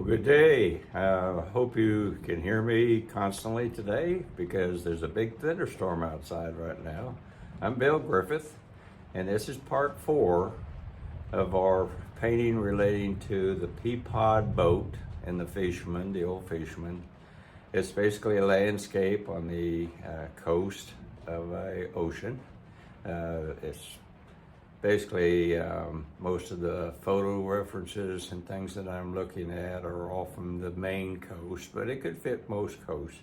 Well, good day. Hope you can hear me constantly today because there's a big thunderstorm outside right now. I'm Bill Griffith, and this is part 4 of our painting relating to the peapod boat and the Fisherman, the old Fisherman. It's basically a landscape on the coast of an ocean. It's basically most of the photo references and things that I'm looking at are all from the main coast, but it could fit most coasts.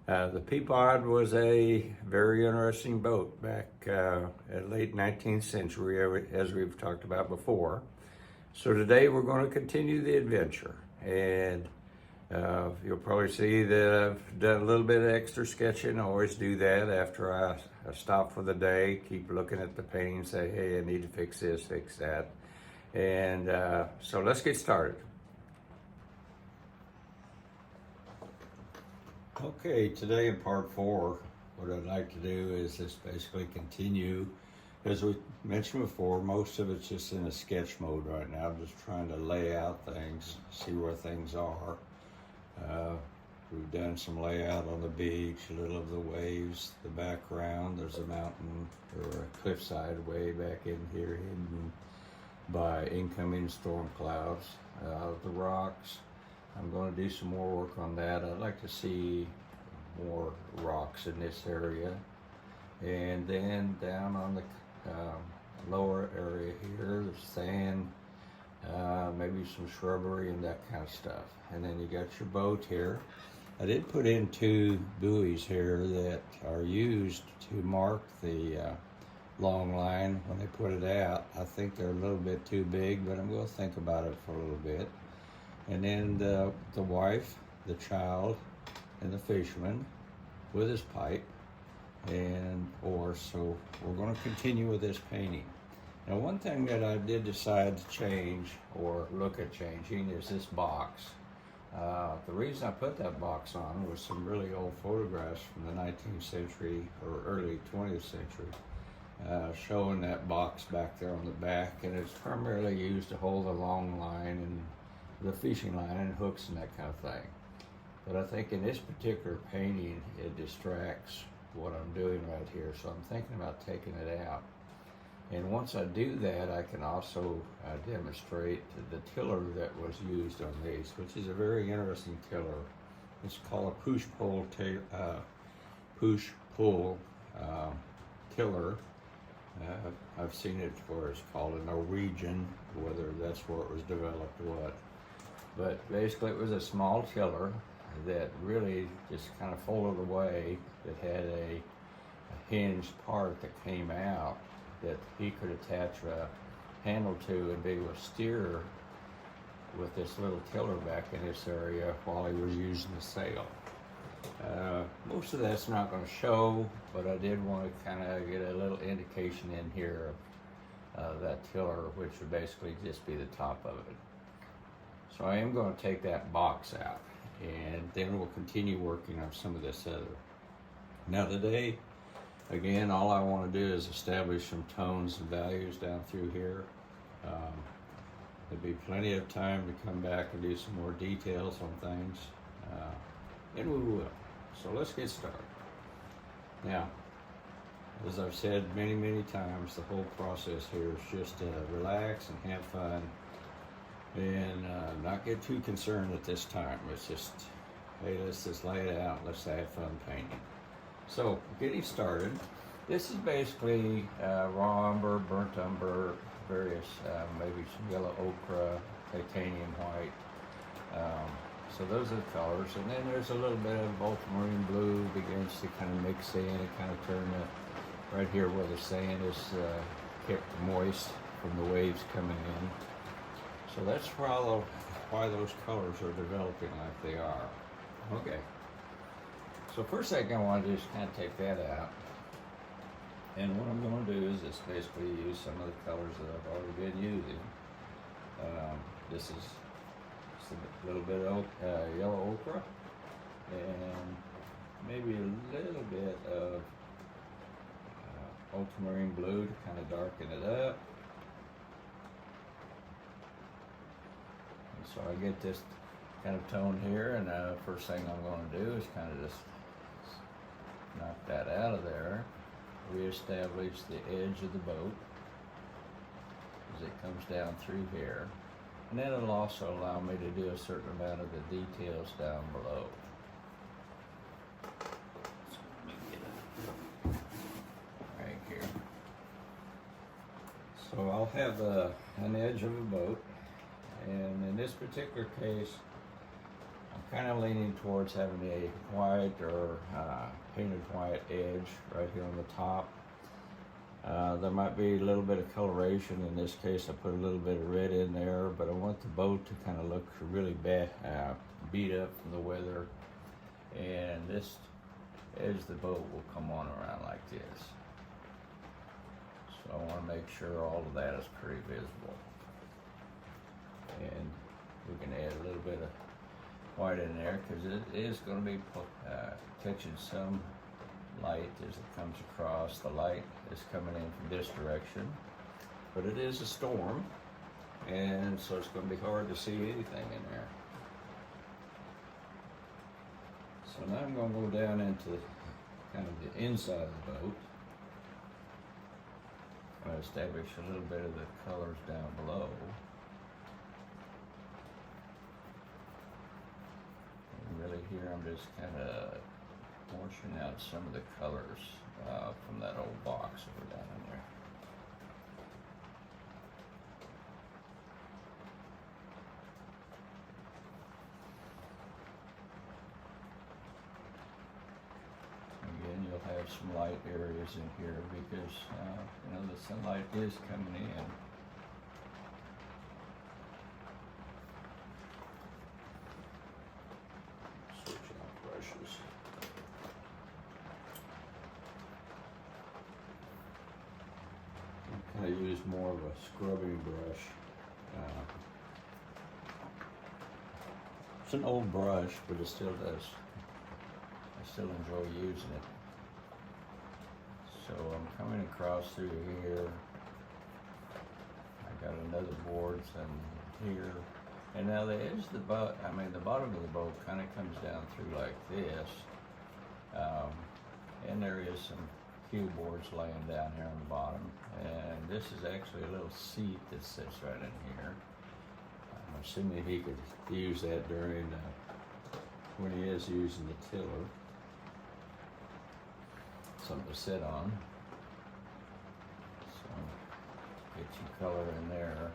The peapod was a very interesting boat back at late 19th century, as we've talked about before. So today we're going to continue the adventure, and you'll probably see that I've done a little bit of extra sketching. I always do that after I stop for the day, keep looking at the painting, say, hey, I need to fix this, fix that. And so let's get started. Okay, today in part 4, what I'd like to do is just basically continue. As we mentioned before, most of it's just in a sketch mode right now. I'm just trying to lay out things, see where things are. We've done some layout on the beach, a little of the waves, the background. There's a mountain or a cliffside way back in here hidden by incoming storm clouds. The rocks, I'm going to do some more work on that. I'd like to see more rocks in this area. And then down on the lower area here, there's sand, maybe some shrubbery and that kind of stuff. And then you got your boat here. I did put in 2 buoys here that are used to mark the long line when they put it out. I think they're a little bit too big, but I'm going to think about it for a little bit. And then the wife, the child, and the fisherman with his pipe and oars. So we're going to continue with this painting. Now, one thing that I did decide to change or look at changing is this box. The reason I put that box on was some really old photographs from the 19th century or early 20th century showing that box back there on the back, and it's primarily used to hold the long line and the fishing line and hooks and that kind of thing. But I think in this particular painting it distracts what I'm doing right here, so I'm thinking about taking it out. And once I do that, I can also demonstrate the tiller that was used on these, which is a very interesting tiller. It's called a push-pull tiller. I've seen it where it's called a Norwegian, whether that's where it was developed or what. But basically it was a small tiller that really just kind of folded away, that had a hinged part that came out that he could attach a handle to and be able to steer with this little tiller back in this area while he was using the sail. Most of that's not going to show, but I did want to kind of get a little indication in here of that tiller, which would basically just be the top of it. So I am going to take that box out, and then we'll continue working on some of this other. Now today, again, all I want to do is establish some tones and values down through here. There'll be plenty of time to come back and do some more details on things, and we will. So let's get started. Now, as I've said many, many times, the whole process here is just to relax and have fun and not get too concerned at this time. It's just, hey, let's just lay it out, let's have fun painting. So, getting started, this is basically raw umber, burnt umber, various, maybe some yellow ochre, titanium white. So those are the colors. And then there's a little bit of ultramarine blue, begins to kind of mix in and kind of turn the, right here where the sand is kept moist from the waves coming in. So that's why those colors are developing like they are. Okay. So first thing I want to do is kind of take that out. And what I'm going to do is just basically use some of the colors that I've already been using. This is just a little bit of yellow ochre and maybe a little bit of ultramarine blue to kind of darken it up. And so I get this kind of toned here, and first thing I'm going to do is kind of just knock that out of there, reestablish the edge of the boat as it comes down through here, and then it'll also allow me to do a certain amount of the details down below. So let me get it right here. So I'll have an edge of a boat, and in this particular case I'm kind of leaning towards having a white or painted white edge right here on the top. There might be a little bit of coloration. In this case I put a little bit of red in there, but I want the boat to kind of look really beat up from the weather, and this edge of the boat will come on around like this. So I want to make sure all of that is pretty visible, and we can add a little bit of white in there because it is going to be catching some light as it comes across. The light is coming in from this direction, but it is a storm, and so it's going to be hard to see anything in there. So now I'm going to go down into kind of the inside of the boat. I'm going to establish a little bit of the colors down below. And really here I'm just kind of washing out some of the colors from that old box that were down in there. Again, you'll have some light areas in here because you know, the sunlight is coming in. Switch out brushes. I use more of a scrubbing brush. It's an old brush, but it still does. I still enjoy using it. So I'm coming across through here. I got another board and here, and now the edge of the boat, the bottom of the boat kind of comes down through like this, and there is some cue boards laying down here on the bottom, and this is actually a little seat that sits right in here. I'm assuming he could use that during when he is using the tiller. Something to sit on. So get your color in there.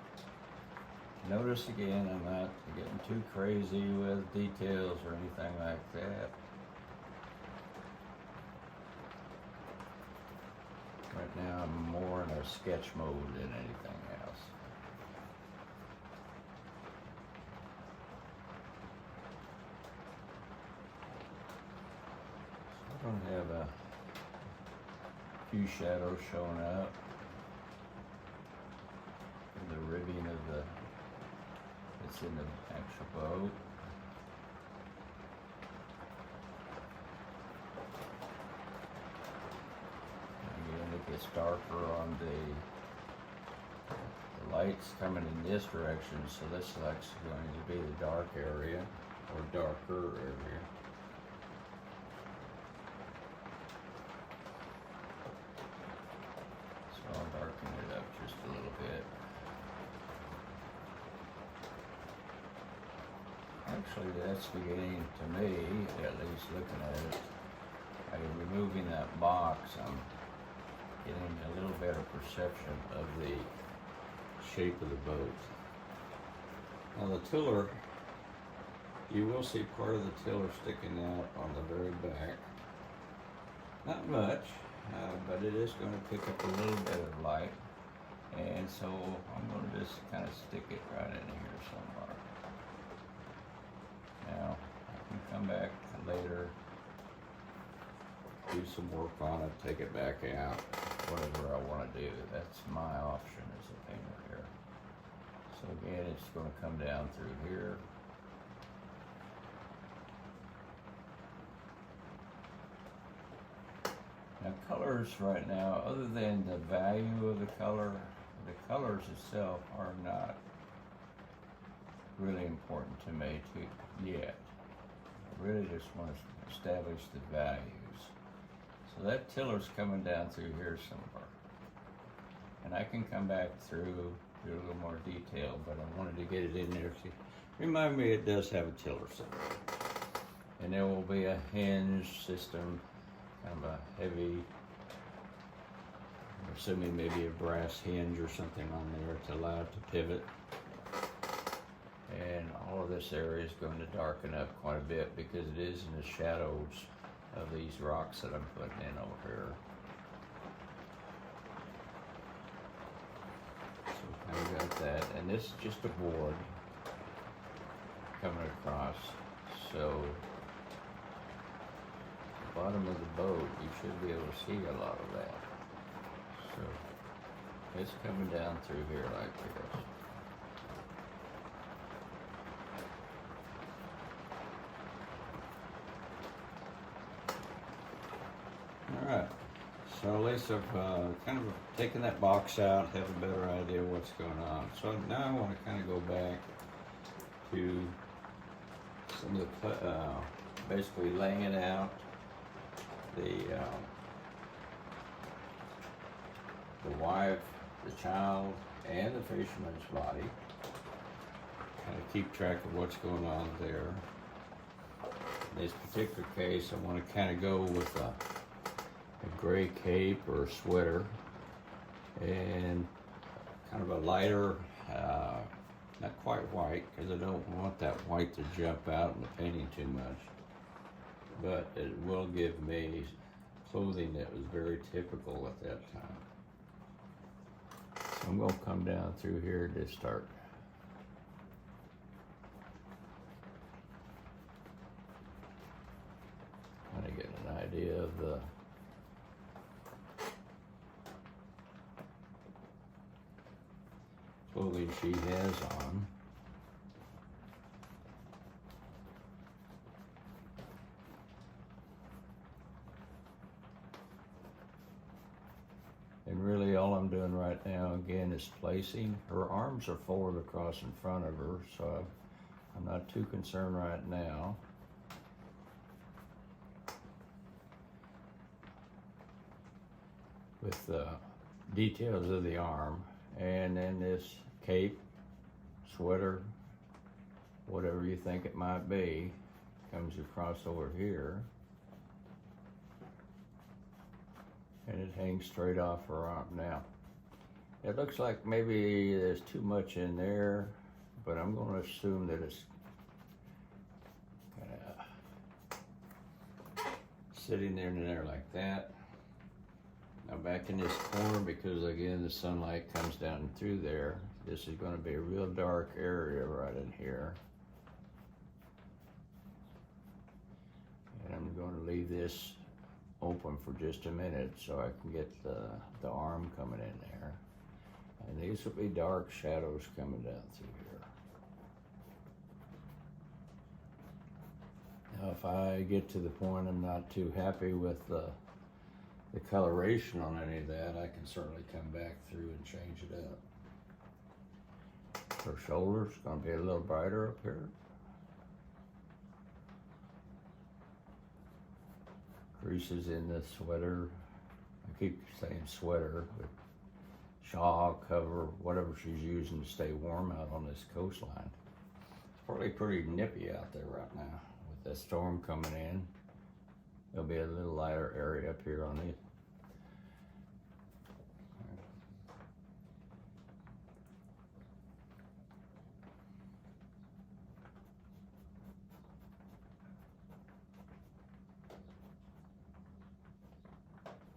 Notice again, I'm not getting too crazy with details or anything like that. Right now I'm more in a sketch mode than anything else. So I don't have a few shadows showing up. The ribbing of the it's in the actual boat. Again, it gets darker on the lights coming in this direction, so this is actually going to be the dark area or darker area. So I'll darken it up just a little bit. Actually, that's beginning, to me, at least looking at it, by removing that box, I'm getting a little better perception of the shape of the boat. Now the tiller, you will see part of the tiller sticking out on the very back. Not much, but it is going to pick up a little bit of light, and so I'm going to just kind of stick it right in here somewhere. Now, I can come back later, do some work on it, take it back out, whatever I want to do. That's my option as a painter here. So again, it's going to come down through here. Now colors right now, other than the value of the color, the colors itself are not really important to me yet. I really just want to establish the values. So that tiller's coming down through here somewhere. And I can come back through, do a little more detail, but I wanted to get it in there. See, remind me it does have a tiller somewhere. And there will be a hinge system, kind of a heavy, I'm assuming maybe a brass hinge or something on there to allow it to pivot. And all of this area is going to darken up quite a bit because it is in the shadows of these rocks that I'm putting in over here. So we kind of got that, and this is just a board coming across. So the bottom of the boat, you should be able to see a lot of that. So it's coming down through here like this. Alright, so at least I've kind of taken that box out, have a better idea what's going on. So now I want to kind of go back to some of the, basically laying it out, the wife, the child, and the fisherman's body. Kind of keep track of what's going on there. In this particular case, I want to kind of go with a gray cape or sweater and kind of a lighter, not quite white because I don't want that white to jump out in the painting too much, but it will give me clothing that was very typical at that time. So I'm going to come down through here to start. Kind of get an idea of the clothing she has on. And really all I'm doing right now again is placing. Her arms are forward across in front of her, so I'm not too concerned right now. With the details of the arm, and then this cape, sweater, whatever you think it might be, comes across over here, and it hangs straight off her arm. Now, it looks like maybe there's too much in there, but I'm going to assume that it's kind of sitting there and there like that. Now back in this corner, because again the sunlight comes down through there, this is going to be a real dark area right in here. And I'm going to leave this open for just a minute so I can get the arm coming in there. And these will be dark shadows coming down through here. Now if I get to the point I'm not too happy with the coloration on any of that, I can certainly come back through and change it up. Her shoulder's going to be a little brighter up here. Creases in the sweater. I keep saying sweater, but shawl, cover, whatever she's using to stay warm out on this coastline. It's probably pretty nippy out there right now with the storm coming in. There'll be a little lighter area up here on it.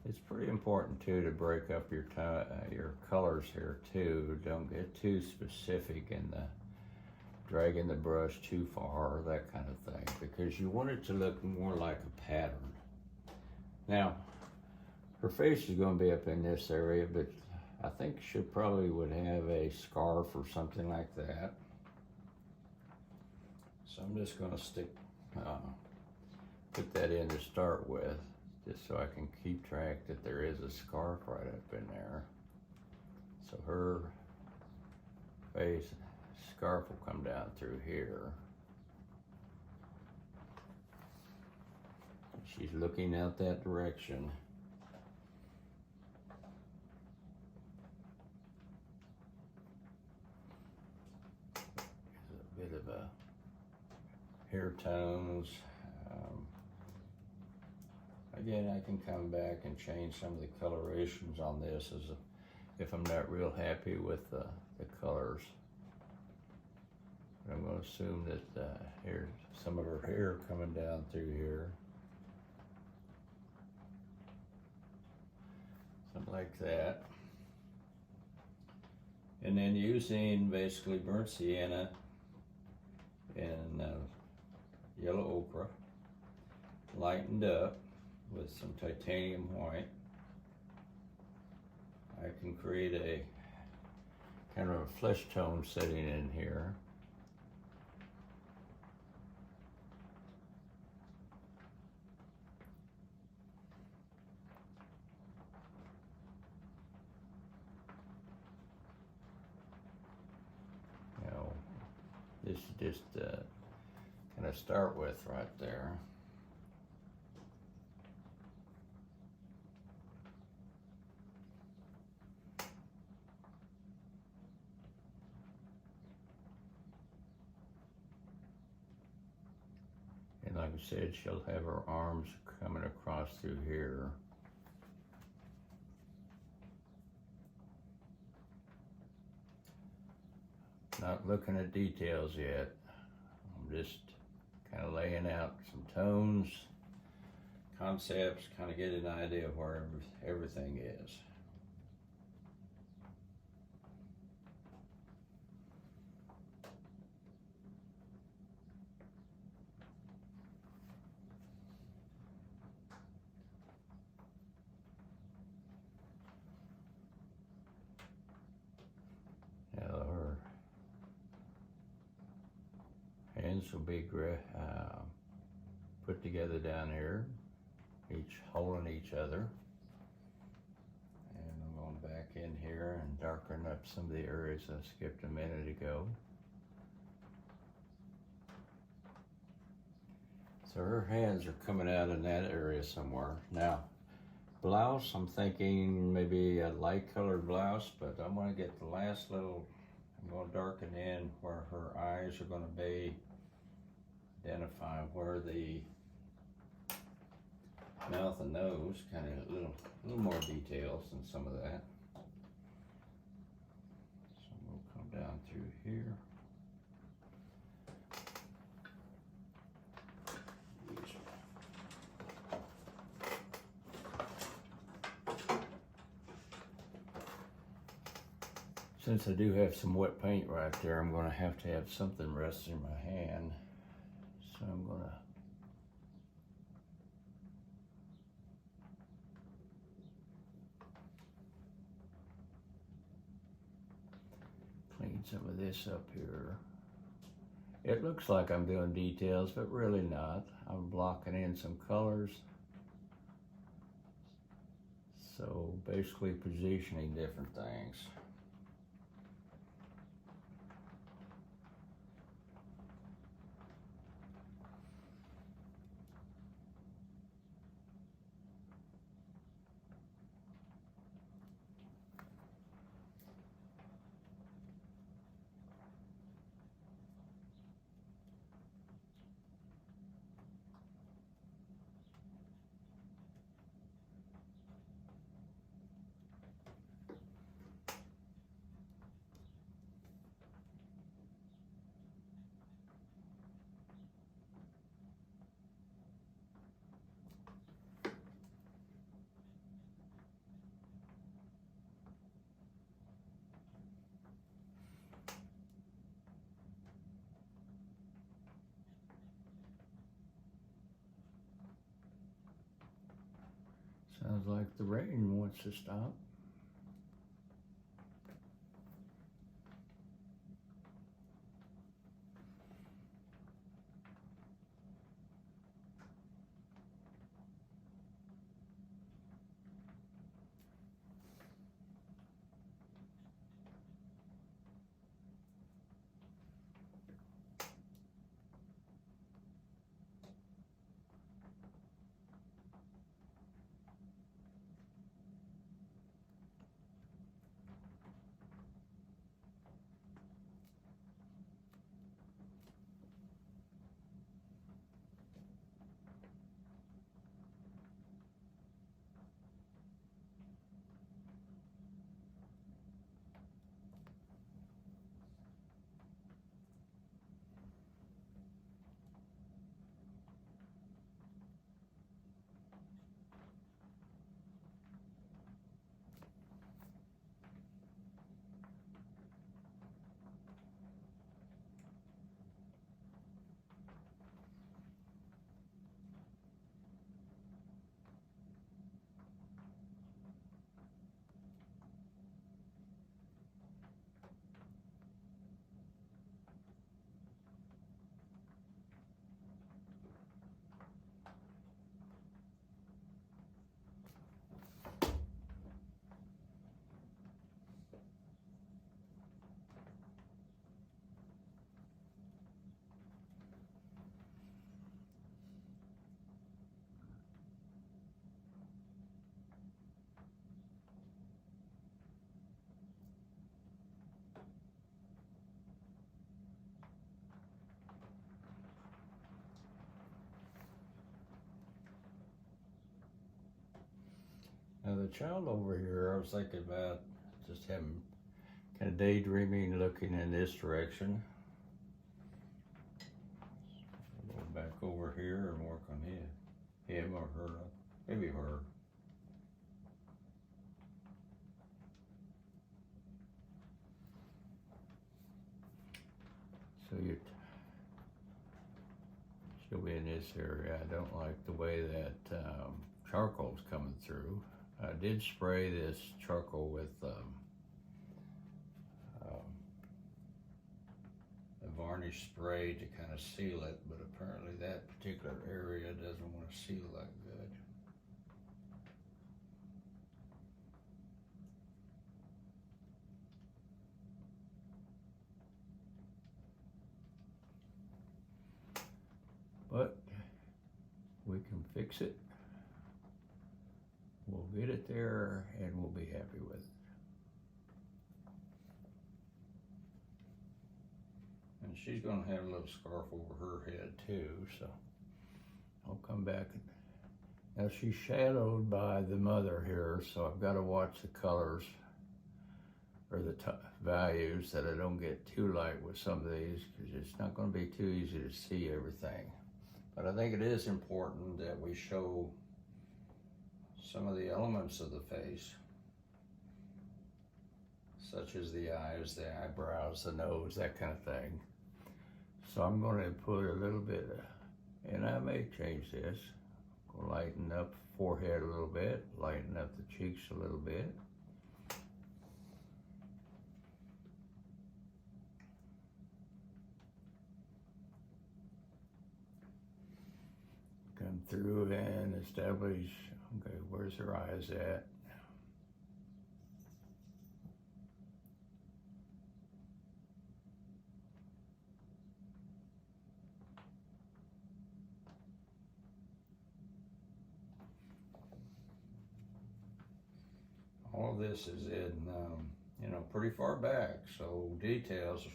It's pretty important too to break up your colors here too. Don't get too specific in the dragging the brush too far, that kind of thing, because you want it to look more like a pattern. Now, her face is going to be up in this area, but I think she probably would have a scarf or something like that. So I'm just going to put that in to start with, just so I can keep track that there is a scarf right up in there. So her face, scarf will come down through here. She's looking out that direction. There's a bit of a hair tones. Again, I can come back and change some of the colorations on this if I'm not real happy with the colors. But I'm going to assume that here's some of her hair coming down through here. Something like that. And then using basically burnt sienna and yellow ochre, lightened up with some titanium white, I can create a kind of a flesh tone setting in here. You know, this is just kind of start with right there. And like I said, she'll have her arms coming across through here. Not looking at details yet. I'm just kind of laying out some tones, concepts, kind of get an idea of where everything is. Hands will be put together down here, each holding each other. And I'm going back in here and darken up some of the areas I skipped a minute ago. So her hands are coming out in that area somewhere. Now, blouse, I'm thinking maybe a light colored blouse, but I'm going to get the last little, I'm going to darken in where her eyes are going to be, identify where the mouth and nose, kind of a little more details than some of that. So we'll come down through here. Since I do have some wet paint right there, I'm going to have something resting in my hand. So I'm going to clean some of this up here. It looks like I'm doing details, but really not. I'm blocking in some colors. So basically positioning different things. Sounds like the rain wants to stop. the child over here, I was thinking about just having kind of daydreaming, looking in this direction. Go back over here and work on him or her, maybe her. So she'll be in this area. I don't like the way that charcoal's coming through. I did spray this charcoal with a varnish spray to kind of seal it, but apparently that particular area doesn't want to seal that good. But we can fix it. We'll get it there and we'll be happy with it. And she's gonna have a little scarf over her head too, so I'll come back. Now she's shadowed by the mother here, so I've got to watch the colors or the values that I don't get too light with some of these, because it's not going to be too easy to see everything. But I think it is important that we show some of the elements of the face, such as the eyes, the eyebrows, the nose, that kind of thing. So I'm going to put a little bit, and I may change this, lighten up the forehead a little bit, lighten up the cheeks a little bit. Come through and establish, okay, where's her eyes at? All of this is in, pretty far back, so details,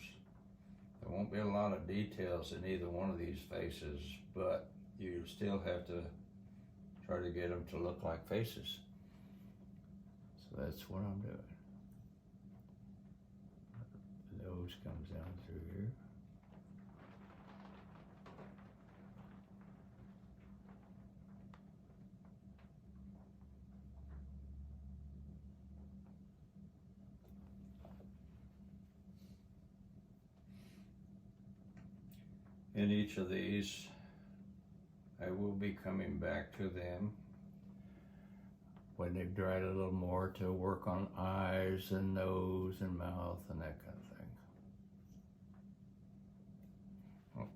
there won't be a lot of details in either one of these faces, but you still have to try to get them to look like faces. So that's what I'm doing. The nose comes down through here. In each of these, I will be coming back to them when they've dried a little more to work on eyes and nose and mouth and that kind of thing. Oh.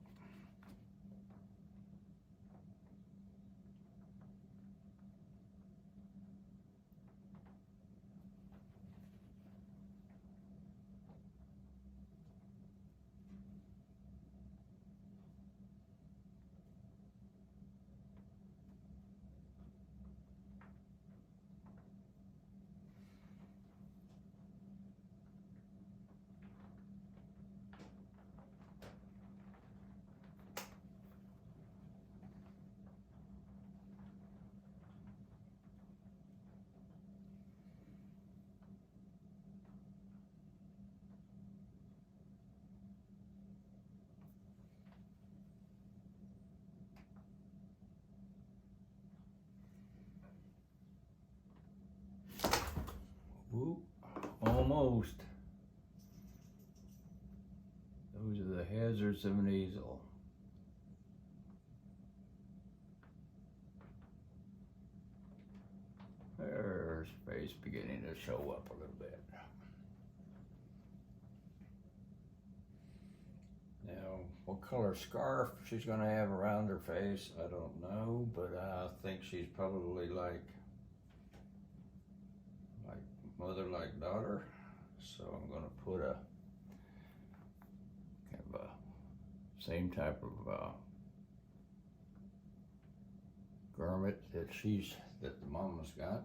Ooh, almost. Those are the hazards of an easel. There's face beginning to show up a little bit. Now, what color scarf she's going to have around her face, I don't know, but I think she's probably like mother like daughter, so I'm going to put a kind of a same type of garment that the mama's got.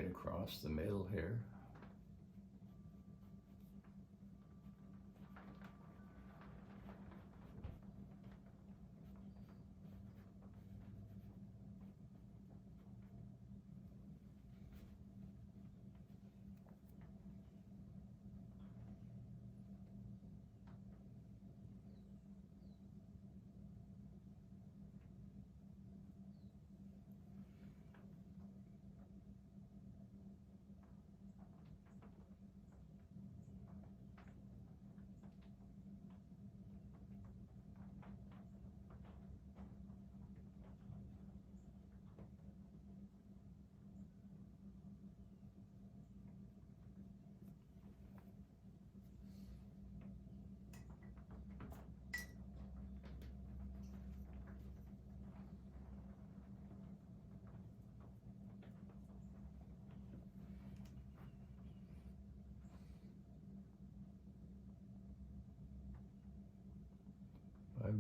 across the middle here.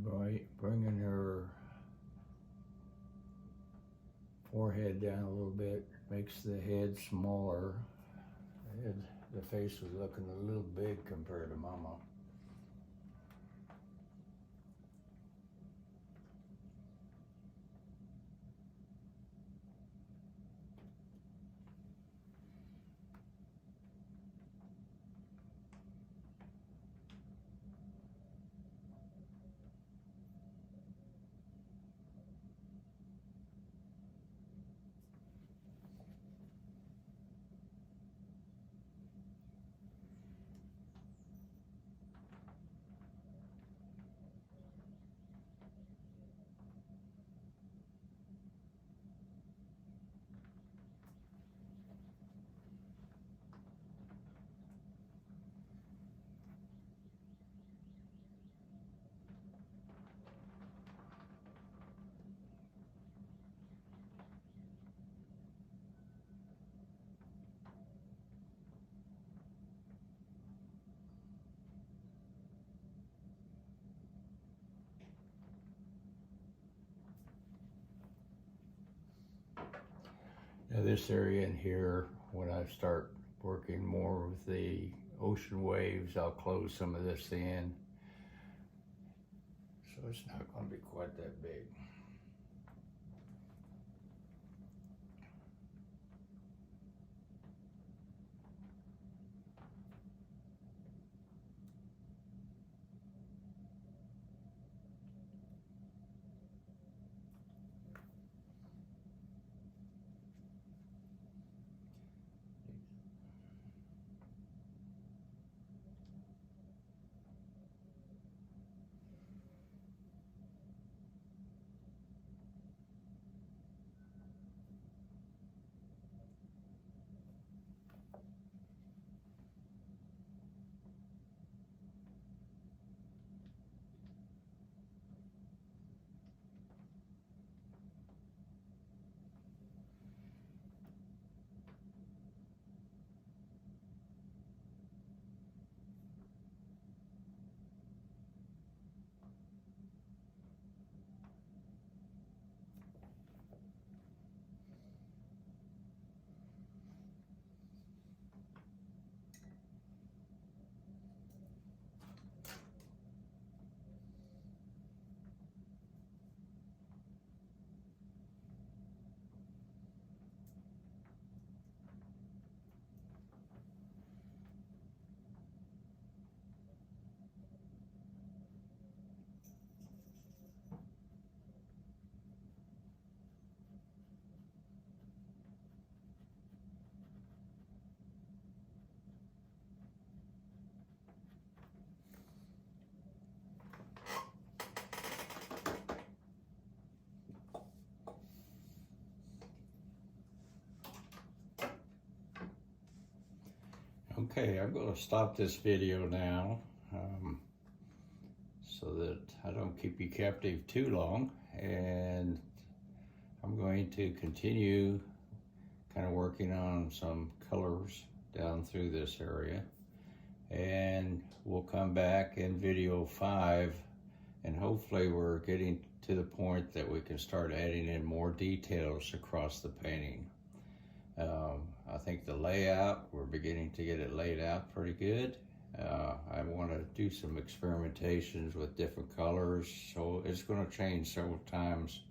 By bringing her forehead down a little bit, makes the head smaller. The face was looking a little big compared to Mama. Now this area in here, when I start working more with the ocean waves, I'll close some of this in. So it's not going to be quite that big. Okay, I'm going to stop this video now so that I don't keep you captive too long, and I'm going to continue kind of working on some colors down through this area, and we'll come back in video 5, and hopefully we're getting to the point that we can start adding in more details across the painting. I think the layout, we're beginning to get it laid out pretty good. I want to do some experimentations with different colors, so it's going to change several times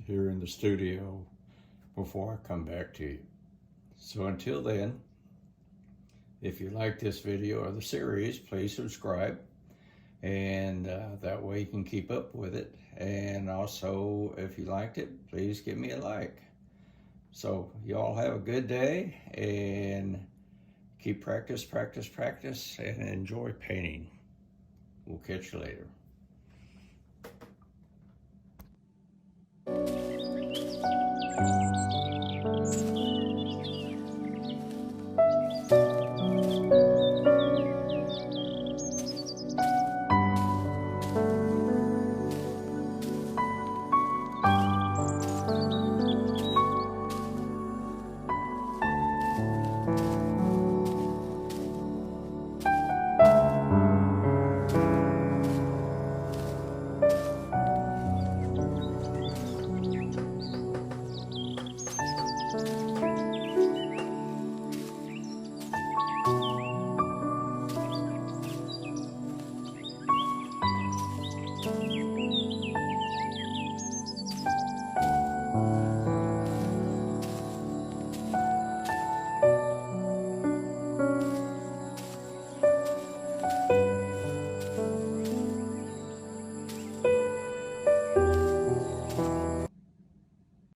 here in the studio before I come back to you. So until then, if you like this video or the series, please subscribe, and that way you can keep up with it. And also, if you liked it, please give me a like. So y'all have a good day, and keep practice, and enjoy painting. We'll catch you later.